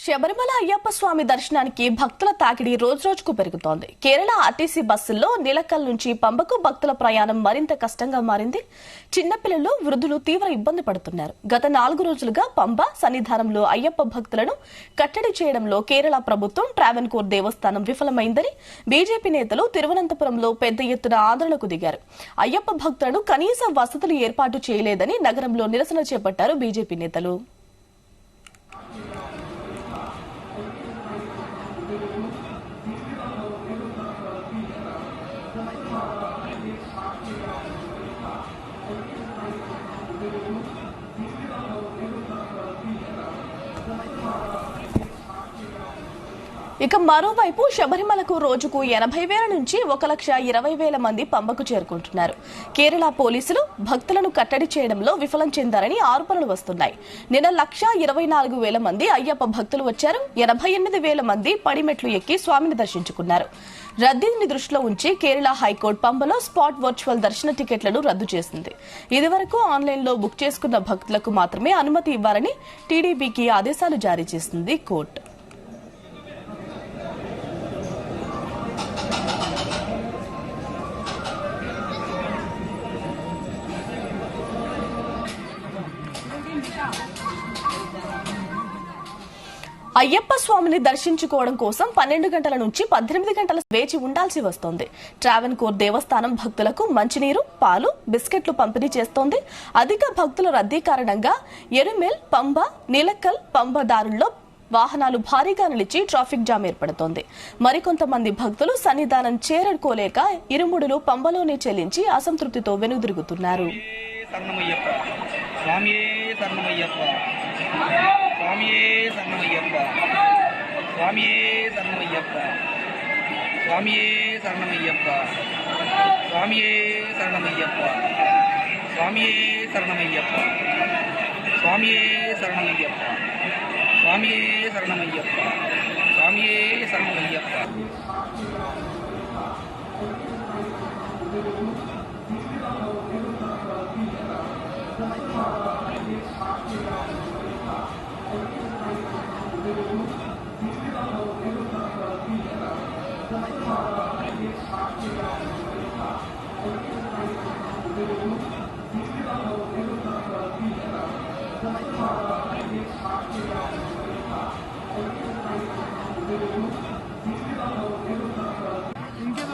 శబరిమల అయ్యప్ప స్వామి దర్శనానికి భక్తుల తాకిడి రోజురోజుకు పెరుగుతోంది. కేరళ ఆర్టీసీ బస్సుల్లో నిలకల్ నుంచి పంబకు భక్తుల ప్రయాణం మరింత కష్టంగా మారింది. చిన్నపిల్లలు, వృద్ధులు తీవ్ర ఇబ్బంది పడుతున్నారు. గత 4 రోజులుగా పంబ సన్నిధానంలో అయ్యప్ప భక్తులను కట్టడి చేయడంలో కేరళ ప్రభుత్వం ట్రావెన్కోర్ దేవస్థానం విఫలమైందని బీజేపీ నేతలు తిరువనంతపురంలో పెద్ద ఎత్తున ఆందోళనకు దిగారు. అయ్యప్ప భక్తులను కనీస వసతులు ఏర్పాటు చేయలేదని నగరంలో నిరసన చేపట్టారు బీజేపీ నేతలు. ఇక మరోవైపు శబరిమలకు రోజుకు 80,000 నుంచి 1,20,000 మంది పంబకు చేరుకుంటున్నారు. కేరళ పోలీసులు భక్తులను కట్టడి చేయడంలో విఫలం చెందారని ఆరోపణలు వస్తున్నాయి. నిన్న 1,24,000 మంది అయ్యప్ప భక్తులు వచ్చారు. 88,000 మంది పడిమెట్లు ఎక్కి స్వామిని దర్శించుకున్నారు. రద్దీని దృష్టిలో ఉంచి కేరళ హైకోర్టు పంబలో స్పాట్ వర్చువల్ దర్శన టికెట్లను రద్దు చేసింది. ఇదివరకు ఆన్లైన్లో బుక్ చేసుకున్న భక్తులకు మాత్రమే అనుమతి ఇవ్వాలని టీడీపీకి ఆదేశాలు జారీ చేసింది కోర్టు. అయ్యప్ప స్వామిని దర్శించుకోవడం కోసం 12 గంటల నుంచి 18 గంటల వేచి ఉండాల్సి వస్తోంది. ట్రావెన్కోర్ దేవస్థానం భక్తులకు మంచినీరు, పాలు, బిస్కెట్లు పంపిణీ చేస్తోంది. అధిక భక్తుల రద్దీ కారణంగా ఎరుమెల్, పంబ, నిలకల్, పంబ దారుల్లో వాహనాలు భారీగా నిలిచి ట్రాఫిక్ జామ్ ఏర్పడుతోంది. మరికొంతమంది భక్తులు సన్నిధానం చేరుకోలేక ఇరుముడులు పంబలోనే చెల్లించి అసంతృప్తితో వెనుదిరుగుతున్నారు. ఇంకే